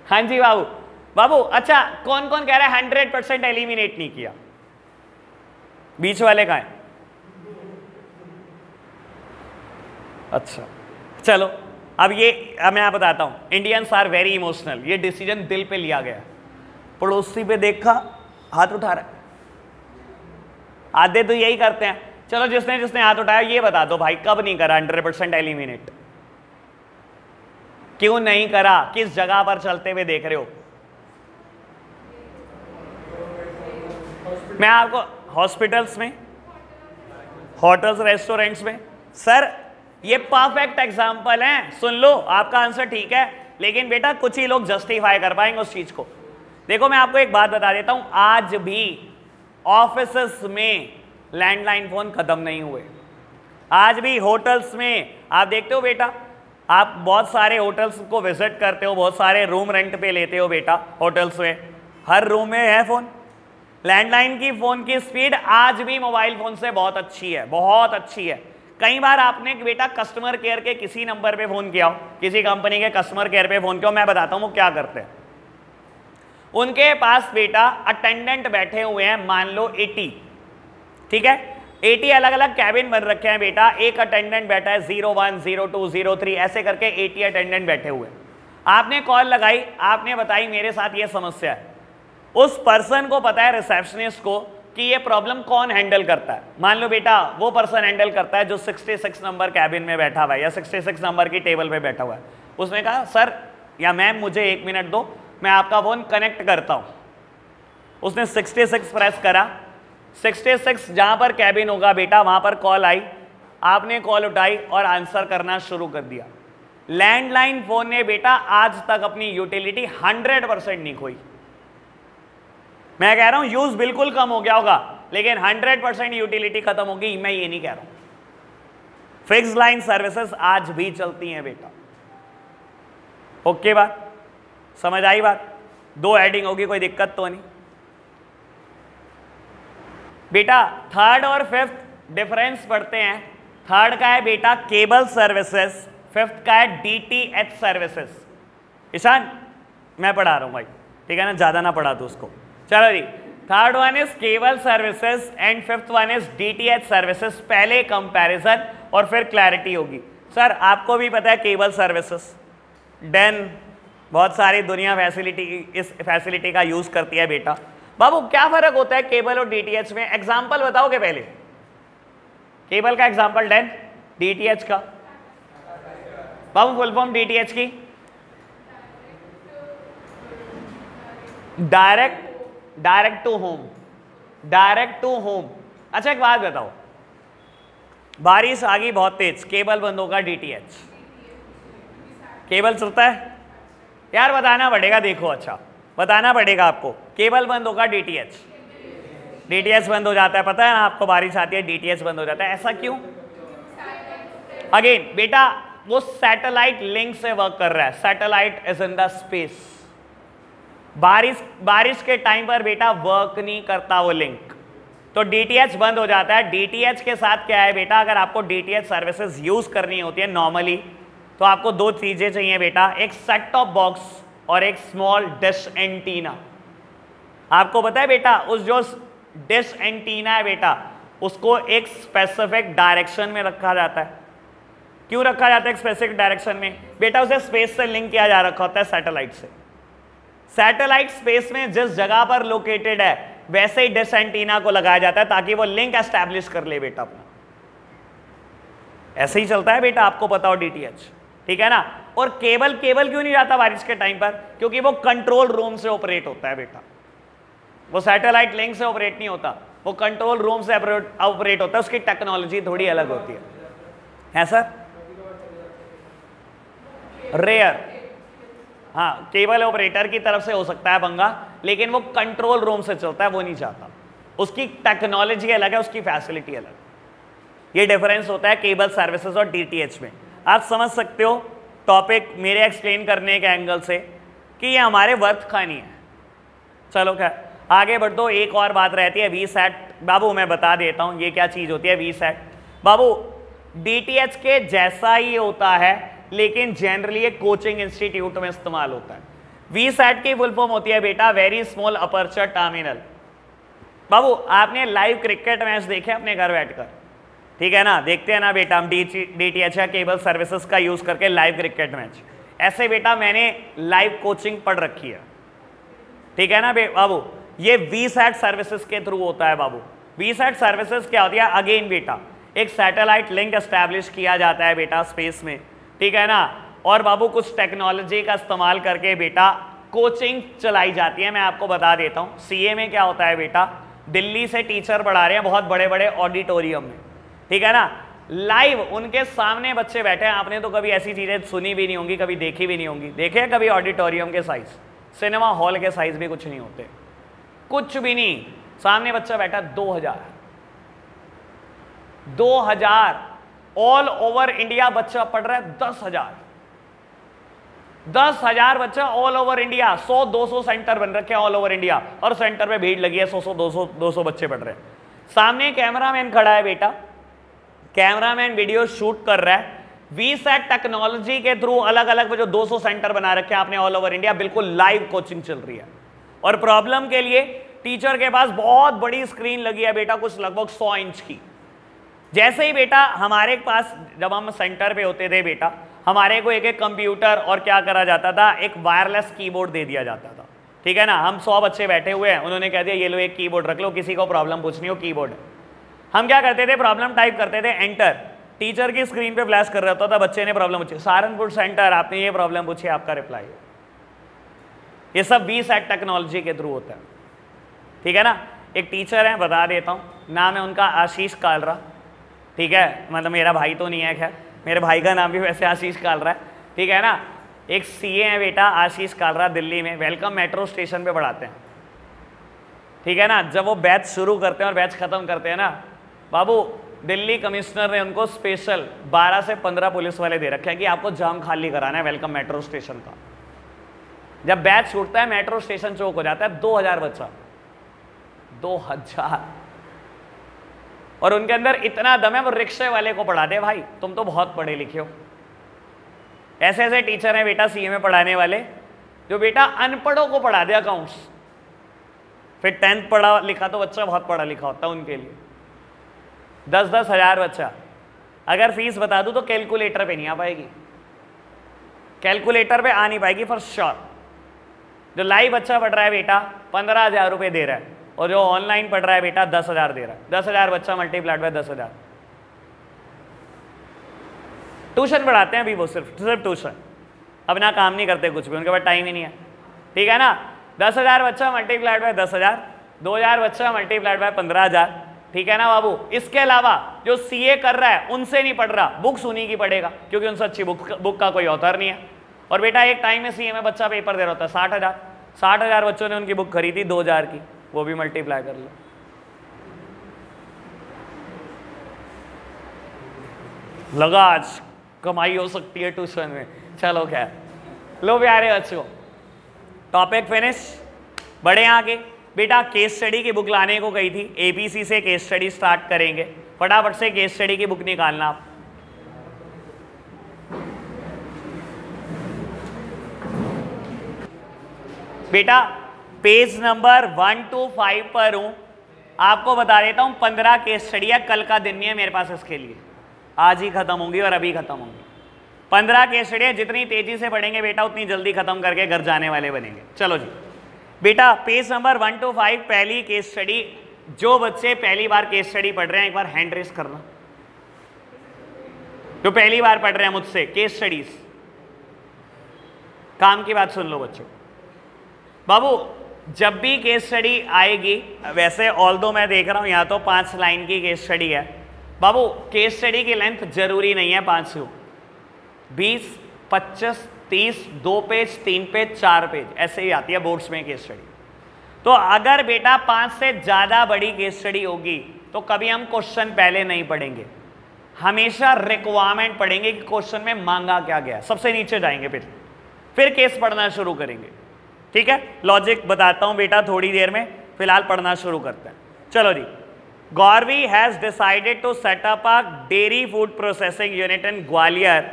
हाँ जी बाबू, बाबू अच्छा कौन कौन कह रहा है 100% एलिमिनेट नहीं किया? बीच वाले कहाँ हैं? अच्छा चलो, अब मैं बताता हूं। इंडियंस आर वेरी इमोशनल, ये डिसीजन दिल पे लिया गया। पड़ोसी पे देखा, हाथ उठा रहा है। आधे तो यही करते हैं। चलो जिसने जिसने हाथ उठाया ये बता दो भाई, कब नहीं करा 100% एलिमिनेट? क्यों नहीं करा? किस जगह पर चलते हुए देख रहे हो? मैं आपको हॉस्पिटल्स में, होटल्स, रेस्टोरेंट्स में। सर ये परफेक्ट एग्जांपल है, सुन लो आपका आंसर ठीक है, लेकिन बेटा कुछ ही लोग जस्टिफाई कर पाएंगे उस चीज को। देखो मैं आपको एक बात बता देता हूं, आज भी ऑफिसेस में लैंडलाइन फोन खत्म नहीं हुए। आज भी होटल्स में आप देखते हो बेटा, आप बहुत सारे होटल्स को विजिट करते हो, बहुत सारे रूम रेंट पे लेते हो बेटा होटल्स में, हर रूम में है फोन। लैंडलाइन की फोन की स्पीड आज भी मोबाइल फोन से बहुत अच्छी है, बहुत अच्छी है। कई बार आपने बेटा कस्टमर केयर के किसी नंबर पे फोन किया हो, किसी कंपनी के कस्टमर केयर पे फोन किया हो, मैं बताता हूं वो क्या करते हैं। उनके पास बेटा अटेंडेंट बैठे हुए हैं, मान लो 80, ठीक है, 80 अलग अलग कैबिन बन रखे हैं बेटा। एक अटेंडेंट बैठा है 01, 02, 03 ऐसे करके 80 अटेंडेंट बैठे हुए। आपने कॉल लगाई, आपने बताई मेरे साथ ये समस्या है। उस पर्सन को पता है, रिसेप्शनिस्ट को, कि ये प्रॉब्लम कौन हैंडल करता है। मान लो बेटा वो पर्सन हैंडल करता है जो 66 नंबर कैबिन में बैठा हुआ है या 66 नंबर की टेबल पे बैठा हुआ है। उसने कहा सर या मैम मुझे 1 मिनट दो, मैं आपका फोन कनेक्ट करता हूं। उसने 66 प्रेस करा, 66 जहां पर कैबिन होगा बेटा वहां पर कॉल आई, आपने कॉल उठाई और आंसर करना शुरू कर दिया। लैंडलाइन फोन ने बेटा आज तक अपनी यूटिलिटी 100% नहीं खोई। मैं कह रहा हूं यूज बिल्कुल कम हो गया होगा, लेकिन 100% यूटिलिटी खत्म होगी मैं ये नहीं कह रहा हूं। फिक्स लाइन सर्विसेज आज भी चलती हैं बेटा। ओके बात समझ आई? बात 2 हेडिंग होगी, कोई दिक्कत तो नहीं बेटा। थर्ड और फिफ्थ डिफरेंस पढ़ते हैं। थर्ड का है बेटा केबल सर्विसेज, फिफ्थ का है डीटीएच सर्विसेज। ईशान मैं पढ़ा रहा हूं भाई, ठीक है ना, ज्यादा ना पढ़ा दो उसको। चलो जी, third one is cable services and fifth one is DTH services. पहले कंपैरिजन और फिर क्लैरिटी होगी। सर आपको भी पता है केबल सर्विसेज, डेन बहुत सारी दुनिया इस फैसिलिटी का यूज करती है बेटा। बाबू क्या फर्क होता है केबल और डीटीएच में? एग्जांपल बताओगे पहले? केबल का एग्जांपल डेन, डीटीएच का बाबू फुल फॉर्म डीटीएच की direct to home, direct to home. अच्छा एक बात बताओ, बारिश आ गई बहुत तेज, केबल बंद होगा, डीटीएच केबल चलता है? यार बताना पड़ेगा, देखो अच्छा बताना पड़ेगा आपको, केबल बंद होगा, डीटीएच बंद हो जाता है। पता है ना आपको, बारिश आती है डीटीएच बंद हो जाता है, ऐसा क्यों? अगेन बेटा वो सैटेलाइट लिंक से वर्क कर रहा है, satellite is in the space. बारिश के टाइम पर बेटा वर्क नहीं करता वो लिंक, तो डीटीएच बंद हो जाता है। डीटीएच के साथ क्या है बेटा, अगर आपको डीटीएच सर्विसेज यूज करनी होती है नॉर्मली, तो आपको 2 चीजें चाहिए बेटा, एक सेट टॉप बॉक्स और एक स्मॉल डिश एंटीना। आपको पता है बेटा उस जो डिश एंटीना है बेटा, उसको एक स्पेसिफिक डायरेक्शन में रखा जाता है। क्यों रखा जाता है स्पेसिफिक डायरेक्शन में? बेटा उसे स्पेस से लिंक किया जा रखा होता है, सैटेलाइट से। सैटेलाइट स्पेस में जिस जगह पर लोकेटेड है वैसे ही डिश एंटीना को लगाया जाता है ताकि वो लिंक एस्टैब्लिश कर ले बेटा अपना। ऐसे ही चलता है बेटा, आपको पता हो डीटीएच, ठीक है ना। और केबल क्यों नहीं जाता बारिश के टाइम पर? क्योंकि वो कंट्रोल रूम से ऑपरेट होता है बेटा। वो सैटेलाइट लिंक से ऑपरेट नहीं होता, वो कंट्रोल रूम से ऑपरेट होता है, उसकी टेक्नोलॉजी थोड़ी अलग होती है सर। रेयर, हाँ केबल ऑपरेटर की तरफ से हो सकता है पंगा, लेकिन वो कंट्रोल रूम से चलता है, वो नहीं चाहता, उसकी टेक्नोलॉजी अलग है, उसकी फैसिलिटी अलग। ये डिफरेंस होता है केबल सर्विसेज और डीटीएच में। आप समझ सकते हो टॉपिक मेरे एक्सप्लेन करने के एंगल से कि ये हमारे वर्थ का नहीं है। चलो खैर आगे बढ़ दो। एक और बात रहती है वीसैट। बाबू मैं बता देता हूँ ये क्या चीज़ होती है वीसैट। बाबू डीटीएच के जैसा ही होता है, लेकिन जनरली ये कोचिंग इंस्टीट्यूट में इस्तेमाल होता है। वीसैट की फुल फॉर्म होती है बेटा वेरी स्मॉल अपर्चर टर्मिनल। बाबू आपने लाइव क्रिकेट मैच देखे अपने घर बैठकर, ठीक है ना, देखते हैं ना बेटा हम डीटीएच या केबल सर्विसेज का यूज करके लाइव क्रिकेट मैच। ऐसे बेटा मैंने लाइव कोचिंग पढ़ रखी है, ठीक है ना बाबू। ये वीसैट सर्विसेज के थ्रू होता है बाबू। वीसैट सर्विसेज क्या होती है? अगेन बेटा एक सैटेलाइट लिंक एस्टैब्लिश किया जाता है बेटा स्पेस में, ठीक है ना, और बाबू कुछ टेक्नोलॉजी का इस्तेमाल करके बेटा कोचिंग चलाई जाती है। मैं आपको बता देता हूँ सीए में क्या होता है बेटा, दिल्ली से टीचर पढ़ा रहे हैं बहुत बड़े बड़े ऑडिटोरियम में, ठीक है ना, लाइव उनके सामने बच्चे बैठे हैं। आपने तो कभी ऐसी चीजें सुनी भी नहीं होंगी, कभी देखी भी नहीं होंगी। देखे कभी ऑडिटोरियम के साइज, सिनेमा हॉल के साइज भी कुछ नहीं होते, कुछ भी नहीं। सामने बच्चा बैठा 2000 ऑल ओवर इंडिया बच्चा पढ़ रहा है। 10,000 बच्चा ऑल ओवर इंडिया, 100-200 सेंटर बन रखे हैं ऑल ओवर इंडिया, और सेंटर पे भीड़ लगी है, 100-200 बच्चे पढ़ रहे हैं। सामने कैमरामैन खड़ा है बेटा, कैमरामैन वीडियो शूट कर रहा है। वीसैट टेक्नोलॉजी के थ्रू अलग अलग जो 200 सेंटर बना रखे हैं आपने ऑल ओवर इंडिया, बिल्कुल लाइव कोचिंग चल रही है। और प्रॉब्लम के लिए टीचर के पास बहुत बड़ी स्क्रीन लगी है बेटा, कुछ लगभग 100 इंच की। जैसे ही बेटा हमारे पास जब हम सेंटर पे होते थे बेटा, हमारे को एक एक कंप्यूटर और क्या करा जाता था, एक वायरलेस कीबोर्ड दे दिया जाता था, ठीक है ना। हम 100 बच्चे बैठे हुए हैं, उन्होंने कह दिया ये लो एक कीबोर्ड रख लो, किसी को प्रॉब्लम पूछनी हो कीबोर्ड। हम क्या करते थे, प्रॉब्लम टाइप करते थे, एंटर, टीचर की स्क्रीन पे फ्लैश कर रहा होता था, बच्चे ने प्रॉब्लम पूछी, सहारनपुर सेंटर आपने ये प्रॉब्लम पूछी, आपका रिप्लाई। ये सब वीसैट टेक्नोलॉजी के थ्रू होता है, ठीक है ना। एक टीचर है, बता देता हूँ, नाम है उनका आशीष कालरा, ठीक है, मतलब मेरा भाई तो नहीं है, खैर मेरे भाई का नाम भी वैसे आशीष कालरा है, ठीक है ना। एक सीए है बेटा आशीष कालरा, दिल्ली में वेलकम मेट्रो स्टेशन पे पढ़ाते हैं, ठीक है ना। जब वो बैच शुरू करते हैं और बैच खत्म करते हैं ना बाबू, दिल्ली कमिश्नर ने उनको स्पेशल 12 से 15 पुलिस वाले दे रखे हैं कि आपको जाम खाली कराना है वेलकम मेट्रो स्टेशन का। जब बैच छूटता है मेट्रो स्टेशन चौक हो जाता है, 2000 बच्चा, 2000, और उनके अंदर इतना दम है वो रिक्शे वाले को पढ़ा दे, भाई तुम तो बहुत पढ़े लिखे हो। ऐसे ऐसे टीचर हैं बेटा सीए में पढ़ाने वाले, जो बेटा अनपढ़ों को पढ़ा दे अकाउंट्स। फिर 10th पढ़ा लिखा तो बच्चा बहुत पढ़ा लिखा होता है उनके लिए। 10-10 हज़ार बच्चा, अगर फीस बता दूं तो कैलकुलेटर पे नहीं आ पाएगी, कैलकुलेटर पे आ नहीं पाएगी फॉर श्योर। जो लाइव बच्चा पढ़ रहा है बेटा 15,000 रुपये दे रहा है, और जो ऑनलाइन पढ़ रहा है बेटा 10,000 दे रहा है। 10,000 बच्चा मल्टीप्लाइड बाय 10,000। ट्यूशन पढ़ाते हैं अभी वो, सिर्फ ट्यूशन, अपना काम नहीं करते कुछ भी, उनके पास टाइम ही नहीं है, ठीक है ना। 10,000 बच्चा मल्टीप्लाइड बाय 10,000, 2,000 बच्चा मल्टीप्लाइड बाय 15,000, ठीक है ना बाबू। इसके अलावा जो सीए कर रहा है उनसे नहीं पढ़ रहा, बुक्स उन्हीं की पढ़ेगा, क्योंकि उनसे अच्छी बुक का कोई ऑथर नहीं है। और बेटा एक टाइम में सीए में बच्चा पेपर दे रहा होता है 60,000, 60,000 बच्चों ने उनकी बुक खरीदी 2,000 की, वो भी मल्टीप्लाई कर लो। लगा आज कमाई हो सकती है ट्यूशन में। चलो खैर, लो प्यारे बच्चों, टॉपिक फिनिश, बड़े आगे। बेटा केस स्टडी की बुक लाने को कही थी, एबीसी से केस स्टडी स्टार्ट करेंगे, फटाफट से केस स्टडी की बुक निकालना आप। बेटा पेज नंबर 1 to 5 पर हूं, आपको बता देता हूं 15 केस स्टडी है, कल का दिन नहीं है मेरे पास इसके लिए, आज ही खत्म होंगी और अभी खत्म होंगी। 15 केस स्टडी है, जितनी तेजी से पढ़ेंगे बेटा उतनी जल्दी खत्म करके घर जाने वाले बनेंगे। चलो जी बेटा, पेज नंबर 1 to 5 पहली केस स्टडी। जो बच्चे पहली बार केस स्टडी पढ़ रहे हैं एक बार हैंड रेस करना, जो पहली बार पढ़ रहे हैं मुझसे केस स्टडीज। काम की बात सुन लो बच्चों। बाबू जब भी केस स्टडी आएगी, वैसे ऑल्दो मैं देख रहा हूं यहाँ तो 5 लाइन की केस स्टडी है बाबू, केस स्टडी की लेंथ जरूरी नहीं है 5 हो, 20, 25, 30, 2 पेज, 3 पेज, 4 पेज, ऐसे ही आती है बोर्ड्स में केस स्टडी। तो अगर बेटा 5 से ज़्यादा बड़ी केस स्टडी होगी तो कभी हम क्वेश्चन पहले नहीं पढ़ेंगे, हमेशा रिक्वायरमेंट पढ़ेंगे कि क्वेश्चन में मांगा क्या गया, सबसे नीचे जाएंगे, फिर केस पढ़ना शुरू करेंगे। ठीक है, लॉजिक बताता हूं बेटा थोड़ी देर में, फिलहाल पढ़ना शुरू करते हैं। चलो जी, Gauravi has decided to set up a dairy food processing unit in Gwalior.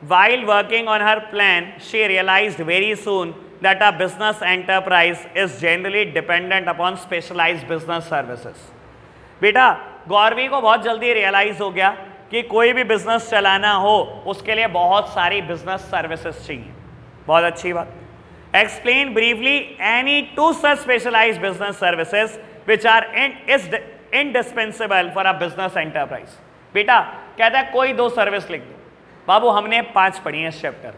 While working on her plan, she realized very soon that a business enterprise is generally dependent upon specialized business services. बेटा गौरवी को बहुत जल्दी realise हो गया कि कोई भी business चलाना हो उसके लिए बहुत सारी बिजनेस सर्विसेज चाहिए। बहुत अच्छी बात। Explain briefly any 2 such specialized business services which are indispensable for a business enterprise. बेटा कहता है कोई 2 सर्विस लिख दो। बाबू हमने 5 पढ़ी हैं इस चैप्टर,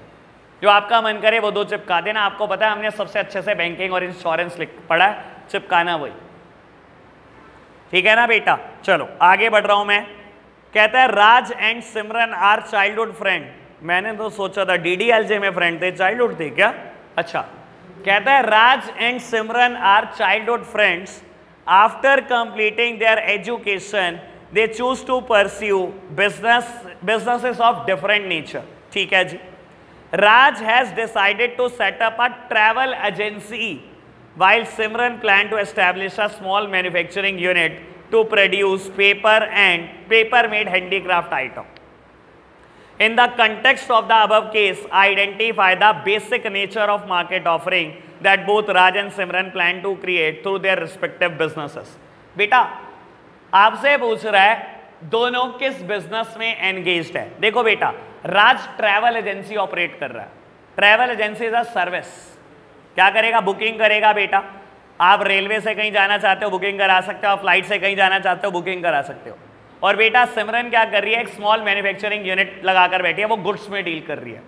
जो आपका मन करे वो 2 चिपका देना। आपको पता है हमने सबसे अच्छे से बैंकिंग और इंश्योरेंस पढ़ा है, चिपकाना वही, ठीक है ना बेटा। चलो आगे बढ़ रहा हूं मैं। कहता है Raj and Simran are childhood friend. मैंने तो सोचा था DDLJ में फ्रेंड थे, चाइल्डहुड थे क्या? अच्छा, कहता है Raj and Simran are childhood friends. After completing their education they choose to pursue businesses of different nature. ठीक है जी। Raj has decided to set up a travel agency while Simran planned to establish a small manufacturing unit to produce paper and paper-made handicraft item. In the context of the above case, identify the basic nature of market offering that both Raj and Simran plan to create through their respective businesses. बेटा आपसे पूछ रहा है दोनों किस business में engaged है। देखो बेटा, राज ट्रैवल एजेंसी ऑपरेट कर रहा है। Travel agency is a service. क्या करेगा? बुकिंग करेगा बेटा। आप रेलवे से कहीं जाना चाहते हो बुकिंग करा सकते हो, फ्लाइट से कहीं जाना चाहते हो बुकिंग करा सकते हो। और बेटा सिमरन क्या कर रही है? एक स्मॉल मैन्युफैक्चरिंग यूनिट लगाकर बैठी है, वो गुड्स में डील कर रही है।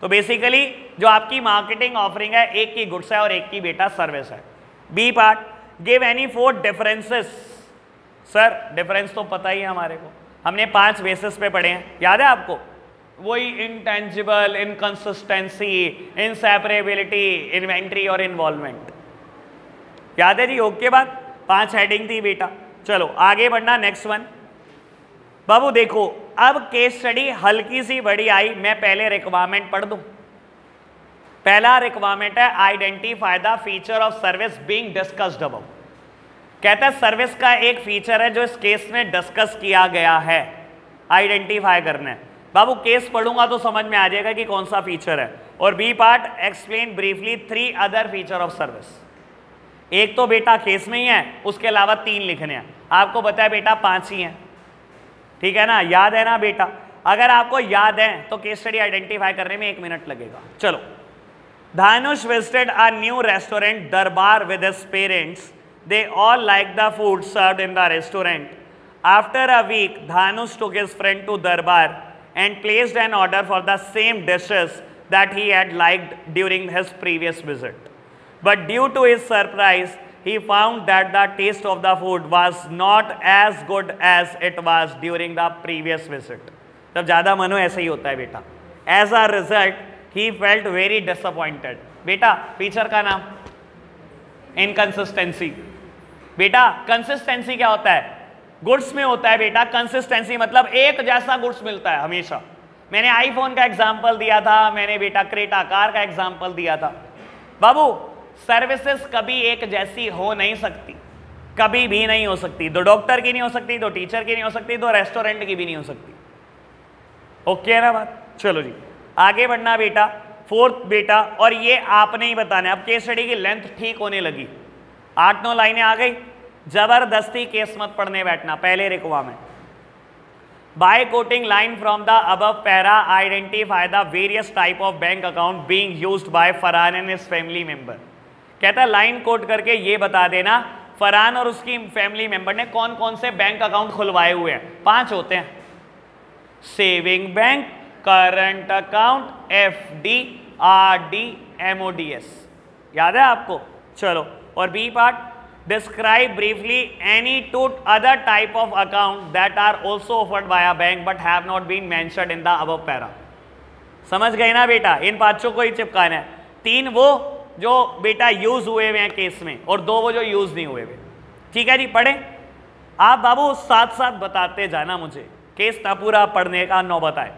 तो बेसिकली जो आपकी मार्केटिंग ऑफरिंग है, एक की गुड्स है और एक की बेटा सर्विस है। B part, give any 4 differences. Sir difference तो पता ही है हमारे को, हमने 5 बेसिस पे पढ़े हैं, याद है आपको? वही इंटेंजिबल, इनकंसिस्टेंसी, इनसेपरेबिलिटी, इन्वेंट्री और इन्वॉल्वमेंट, याद है जी? ओके बात, 5 हेडिंग थी बेटा। चलो आगे बढ़ना, नेक्स्ट वन। बाबू देखो अब केस स्टडी हल्की सी बड़ी आई, मैं पहले रिक्वायरमेंट पढ़ दूं। पहला रिक्वायरमेंट है identify the feature of service being discussed above. कहता है सर्विस का एक फीचर है जो इस केस में डिस्कस किया गया है, आइडेंटिफाई करना है। बाबू केस पढ़ूंगा तो समझ में आ जाएगा कि कौन सा फीचर है। और B part, explain briefly 3 other feature of service. एक तो बेटा केस में ही है, उसके अलावा 3 लिखने हैं। आपको पता है बेटा 5 ही हैं, ठीक है ना? याद है ना बेटा? अगर आपको याद है तो केस स्टडी आइडेंटिफाई करने में 1 मिनट लगेगा। चलो, Dhanush visited a new restaurant Darbar with his parents. They all liked the food served in the restaurant. After a week, Dhanush took his friend to Darbar and placed an order for the same dishes that he had liked during his previous visit. But due to his surprise, he found that the taste of the food was not as good as it was during the previous visit. जब ज़्यादा मनो ऐसे ही होता है बेटा। As a result, he felt very disappointed. बेटा feature का नाम इनकंसिस्टेंसी। बेटा कंसिस्टेंसी क्या होता है? गुड्स में होता है बेटा कंसिस्टेंसी, मतलब एक जैसा गुड्स मिलता है हमेशा। मैंने आईफोन का एग्जांपल दिया था, मैंने बेटा क्रेटा कार का एग्जांपल दिया था। बाबू सर्विसेज कभी एक जैसी हो नहीं सकती, कभी भी नहीं हो सकती। 2 डॉक्टर की नहीं हो सकती, 2 टीचर की नहीं हो सकती, 2 रेस्टोरेंट की भी नहीं हो सकती। ओके है ना बात? चलो जी आगे बढ़ना बेटा। 4th बेटा, और ये आपने ही बताना है। अब केस स्टडी की लेंथ ठीक होने लगी, 8-9 लाइनें आ गई, जबरदस्ती केस मत पढ़ने बैठना। पहले requirement, by quoting line from the above para identify the various type of bank account being used by Farhan and his family member. कहता है लाइन कोट करके ये बता देना फरहान और उसकी फैमिली मेंबर ने कौन कौन से बैंक अकाउंट खुलवाए हुए हैं। 5 होते हैं, saving bank, current account, FD, RD, MODS। याद है आपको? चलो और B part, describe briefly any two other type of account that are also offered by a bank but have not been mentioned in the above para. समझ गए ना बेटा, इन पांचों को ही चिपकाना है। 3 वो जो बेटा यूज हुए हुए हैं केस में और 2 वो जो यूज नहीं हुए हुए। ठीक है जी, पढ़े आप बाबू, साथ साथ बताते जाना मुझे, केस ना पूरा पढ़ने का नौबत आए,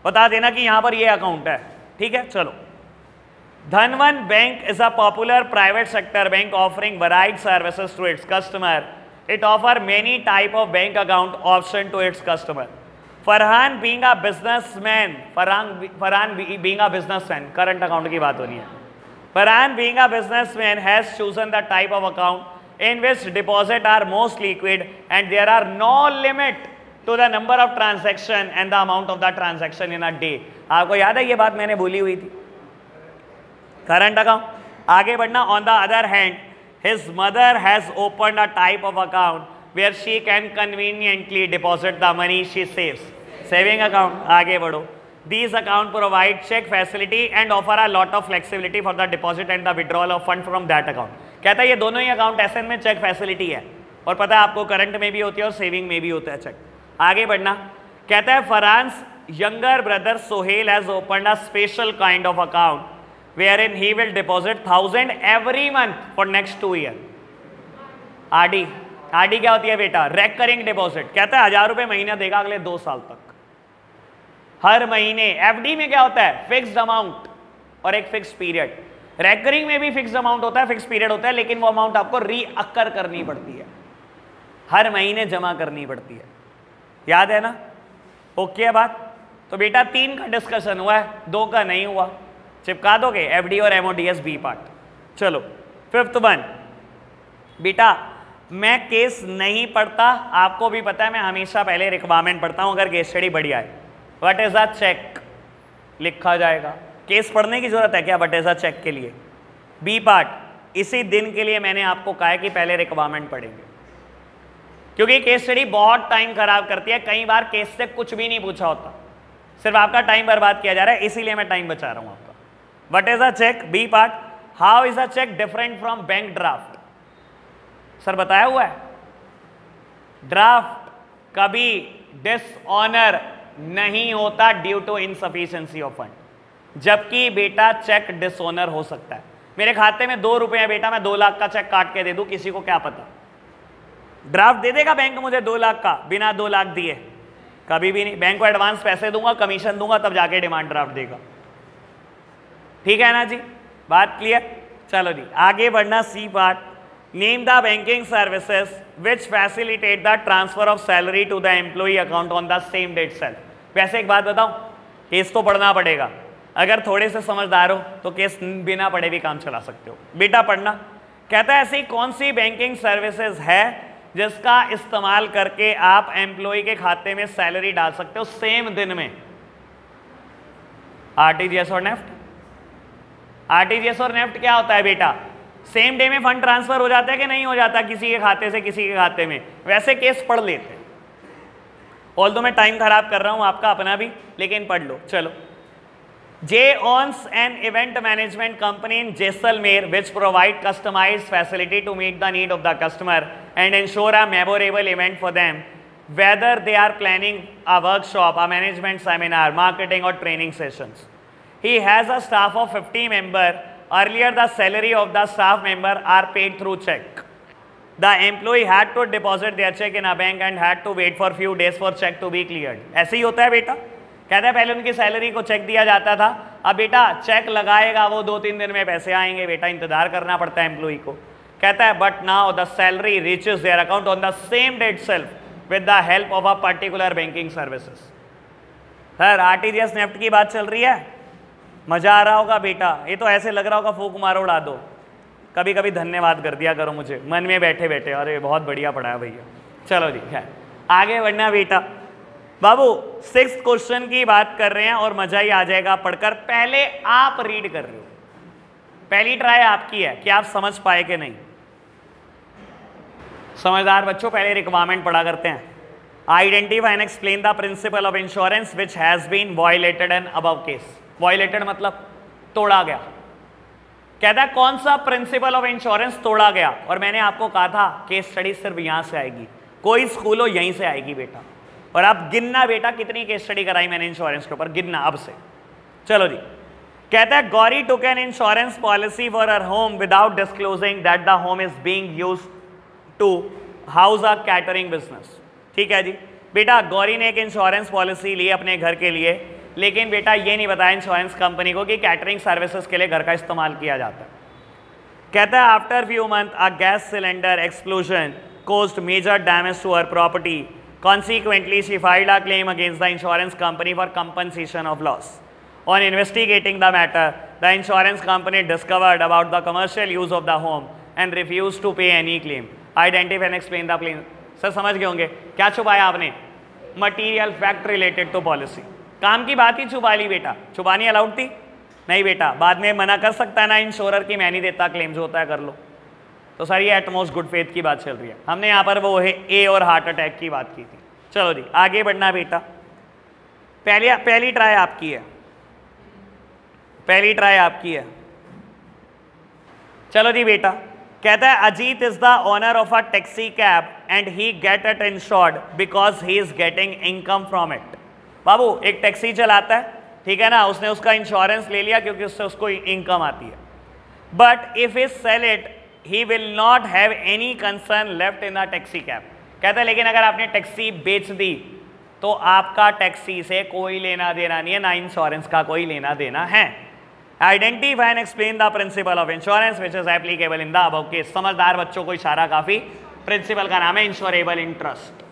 बता देना कि यहां पर ये अकाउंट है। ठीक है, चलो। धनवन bank is a popular private sector bank offering varied services to its customer. It offers many type of bank account option to its customer. Farhan being a businessman, current account की बात हो रही है। Farhan being a businessman has chosen the type of account in which deposit are most liquid and there are no limit to the number of transaction and the amount of the transaction in a day. आपको याद है ये बात मैंने भूली हुई थी। Current account, आगे बढ़ना। On the other hand his mother has opened a type of account where she can conveniently deposit the money she saves, saving account. आगे बढ़ो। These account provide check facility and offer a lot of flexibility for the deposit and the withdrawal of fund from that account. कहता है ये दोनों ही account ऐसे में check facility है और पता है आपको करंट में भी होती है और सेविंग में भी होता है चेक। आगे बढ़ना। कहता है फरहान्स younger brother Sohail has opened a special kind of account wherein he will deposit 1000 every month for next 2 years. RD, RD क्या होती है बेटा? Recurring deposit. कहता है 1000 रुपये महीना देगा अगले 2 साल तक, हर महीने। एफडी में क्या होता है? फिक्स्ड अमाउंट और एक फिक्स पीरियड। रेकरिंग में भी फिक्स्ड अमाउंट होता है, फिक्स पीरियड होता है, लेकिन वो अमाउंट आपको रीअकर करनी पड़ती है, हर महीने जमा करनी पड़ती है। याद है ना? ओके है बात? तो बेटा 3 का डिस्कशन हुआ है, 2 का नहीं हुआ। चिपका दोगे एफडी और एमओडीएस बी पार्ट। चलो 5th वन। बेटा मैं केस नहीं पढ़ता, आपको भी पता है, मैं हमेशा पहले रिक्वायरमेंट पढ़ता हूं अगर केस स्टडी बढ़िया है। व्हाट इज अ चेक लिखा जाएगा। केस पढ़ने की जरूरत है क्या व्हाट इज अ चेक के लिए? बी पार्ट इसी दिन के लिए मैंने आपको कहा है कि पहले रिक्वायरमेंट पढ़ेंगे, क्योंकि केस स्टडी बहुत टाइम खराब करती है। कई बार केस से कुछ भी नहीं पूछा होता, सिर्फ आपका टाइम बर्बाद किया जा रहा है, इसीलिए मैं टाइम बचा रहा हूं आपका। What is a cheque? B part, how is a cheque different from bank draft? Sir बताया हुआ है, ड्राफ्ट कभी डिसऑनर नहीं होता due to insufficiency of fund, जबकि बेटा चेक डिसऑनर हो सकता है। मेरे खाते में 2 रुपए है बेटा, मैं 2 लाख का चेक काट के दे दूं, किसी को क्या पता? ड्राफ्ट दे देगा बैंक मुझे 2 लाख का बिना 2 लाख दिए? कभी भी नहीं। बैंक को एडवांस पैसे दूंगा, कमीशन दूंगा, तब जाके डिमांड ड्राफ्ट देगा। ठीक है ना जी, बात क्लियर? चलो जी आगे बढ़ना। C part, name the banking services which facilitate the transfer of salary to the employee account on the same date self. वैसे एक बात बताऊं, केस तो पढ़ना पड़ेगा, अगर थोड़े से समझदार हो तो केस बिना पढ़े भी काम चला सकते हो। बेटा पढ़ना। कहता है ऐसी कौन सी बैंकिंग सर्विसेज है जिसका इस्तेमाल करके आप एम्प्लॉय के खाते में सैलरी डाल सकते हो सेम दिन में? आरटीजीएस और नेफ्ट। आरटीजीएस और नेफ्ट क्या होता है बेटा? सेम डे में फंड ट्रांसफर हो जाता है कि नहीं हो जाता किसी के खाते से किसी के खाते में? वैसे केस पढ़ लेते हैं, ऑल्दो मैं टाइम खराब कर रहा हूं आपका अपना भी, लेकिन पढ़ लो। चलो। J owns an event management company in Jaisalmer which provide customized facility to meet the need of the customer and ensure a memorable event for them, whether they are planning a workshop, a management seminar, marketing or training sessions. He has a staff of 50 members. Earlier the salary of the staff member are paid through check. The employee had to deposit their check in a bank and had to wait for few days for check to be cleared. ऐसे ही होता है बेटा। कहता है पहले उनकी salary को check दिया जाता था, अब बेटा चेक लगाएगा वो 2-3 दिन में पैसे आएंगे बेटा, इंतजार करना पड़ता है एम्प्लॉई को। कहता है but now the salary reaches their account on the same date self with the help of a particular banking services. Sir RTGS NEFT की बात चल रही है, मजा आ रहा होगा बेटा, ये तो ऐसे लग रहा होगा फूक मारो उड़ा दो। कभी कभी धन्यवाद कर दिया करो मुझे मन में बैठे बैठे, अरे बहुत बढ़िया पढ़ाया भैया। चलो जी खैर आगे बढ़ना बेटा। बाबू 6th क्वेश्चन की बात कर रहे हैं और मजा ही आ जाएगा पढ़कर। पहले आप रीड कर रहे हो, पहली ट्राई आपकी है कि आप समझ पाए कि नहीं। समझदार बच्चों पहले रिक्वायरमेंट पढ़ा करते हैं। Identify and explain the principle of insurance which has been violated in above case. Violated मतलब तोड़ा गया, कहता है कौन सा प्रिंसिपल ऑफ इंश्योरेंस तोड़ा गया, और मैंने आपको कहा था केस स्टडी सिर्फ यहां से आएगी, कोई स्कूल हो यहीं से आएगी बेटा। और आप गिनना बेटा कितनी केस स्टडी कराई मैंने इंश्योरेंस के ऊपर, गिनना अब से। चलो जी, कहता है Gauri took an insurance policy for her home without disclosing that the home is being used to house a catering business. ठीक है जी बेटा, गौरी ने एक इंश्योरेंस पॉलिसी ली अपने घर के लिए, लेकिन बेटा ये नहीं बताया इंश्योरेंस कंपनी को कि कैटरिंग सर्विसेज के लिए घर का इस्तेमाल किया जाता है। कहता है after few month a gas cylinder explosion caused major damage to her property. Consequently, she filed a claim against the insurance company for compensation of loss. On investigating the matter, the insurance company discovered about the commercial use of the home and refused to pay any claim. Identify and explain the claim. Sir समझ गए होंगे क्या छुपाया आपने? Material fact related to policy. काम की बात ही छुपा ली बेटा, छुपानी अलाउड थी? नहीं बेटा, बाद में मना कर सकता है ना इंश्योरर की मैं नहीं देता क्लेम, जो होता है कर लो। तो सर ये एटमोस्ट गुड फेथ की बात चल रही है, हमने यहाँ पर वो है ए और हार्ट अटैक की बात की थी। चलो जी आगे बढ़ना बेटा, पहली ट्राई आपकी है, पहली ट्राई आपकी है। चलो जी बेटा, कहता है Ajit is the owner of a taxi cab and he get it insured because he is getting income from it. बाबू एक टैक्सी चलाता है, ठीक है ना, उसने उसका इंश्योरेंस ले लिया क्योंकि उससे उसको इनकम आती है। But if is sell it he will not have any concern left in the taxi cab. कहता है लेकिन अगर आपने टैक्सी बेच दी तो आपका टैक्सी से कोई लेना देना नहीं है, ना इंश्योरेंस का कोई लेना देना है। Identify and explain the principle of insurance which is applicable in the above case. समझदार बच्चों को इशारा काफी, प्रिंसिपल का नाम है इंश्योरेबल इंटरेस्ट।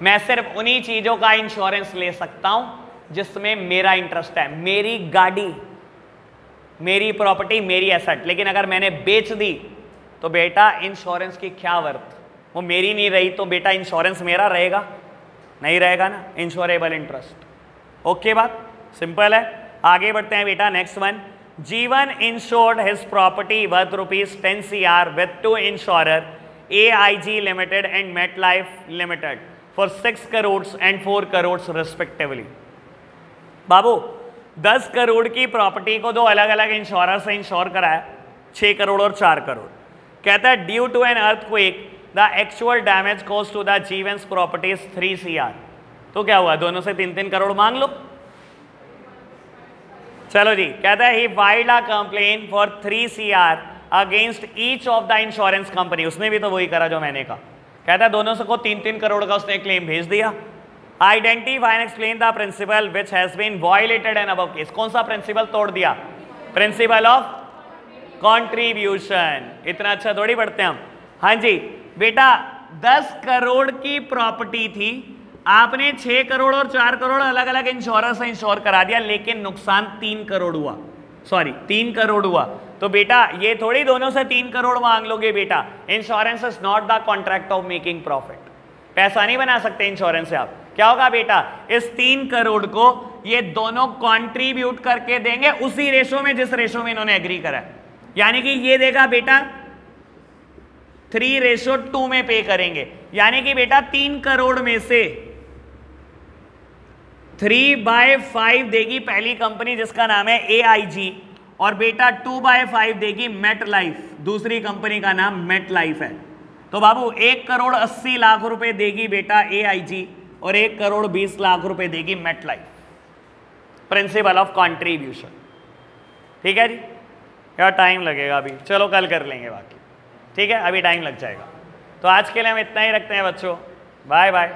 मैं सिर्फ उन्हीं चीजों का इंश्योरेंस ले सकता हूं जिसमें मेरा इंटरेस्ट है, मेरी गाड़ी, मेरी प्रॉपर्टी, मेरी एसेट। लेकिन अगर मैंने बेच दी तो बेटा इंश्योरेंस की क्या वर्थ, वो मेरी नहीं रही तो बेटा इंश्योरेंस मेरा रहेगा? नहीं रहेगा ना। Insurable interest. ओके बात सिंपल है। आगे बढ़ते हैं बेटा, next one. Jeevan insured his property worth ₹10 CR with two insurer AIG limited and MetLife limited for 6 crore and 4 crore respectively. बाबू 10 करोड़ की प्रॉपर्टी को दो अलग अलग इंश्योरर से इंश्योर कराया, 6 करोड़ और 4 करोड़। कहता है due to an earthquake the actual damage cause to the Jeevan's property is 3 CR। तो क्या हुआ, दोनों से 3-3 करोड़ मांग लो। चलो जी, कहता है he filed a complain for 3 CR against each of the insurance company. उसने भी तो वही करा जो मैंने कहा। कहता है दोनों से को 3-3 करोड़ का उसने क्लेम भेज दिया। Identify and explain the principle which has been violated in above case. कौन सा प्रिंसिपल तोड़ दिया? Principle of contribution. इतना अच्छा थोड़ी पढ़ते हम। हाँ जी बेटा, 10 करोड़ की प्रॉपर्टी थी, आपने 6 करोड़ और 4 करोड़ अलग अलग इंश्योरर से इंश्योर करा दिया, लेकिन नुकसान 3 करोड़ हुआ, सॉरी 3 करोड़ हुआ। तो बेटा ये थोड़ी दोनों से 3 करोड़ मांग लोगे बेटा। Insurance is not the contract of making profit. पैसा नहीं बना सकते इंश्योरेंस से आप। क्या होगा बेटा, इस 3 करोड़ को ये दोनों कंट्रीब्यूट करके देंगे उसी रेशो में जिस रेशो में इन्होंने एग्री करा है। यानी कि ये देगा बेटा 3:2 में पे करेंगे। यानी कि बेटा 3 करोड़ में से 3/5 देगी पहली कंपनी जिसका नाम है AIG, और बेटा 2/5 देगी मेट लाइफ, दूसरी कंपनी का नाम मेट लाइफ है। तो बाबू 1 करोड़ 80 लाख रुपए देगी बेटा AIG और 1 करोड़ 20 लाख रुपए देगी MetLife. Principle of contribution. ठीक है जी, यार टाइम लगेगा अभी, चलो कल कर लेंगे बाकी। ठीक है, अभी टाइम लग जाएगा। तो आज के लिए हम इतना ही रखते हैं बच्चों, बाय बाय।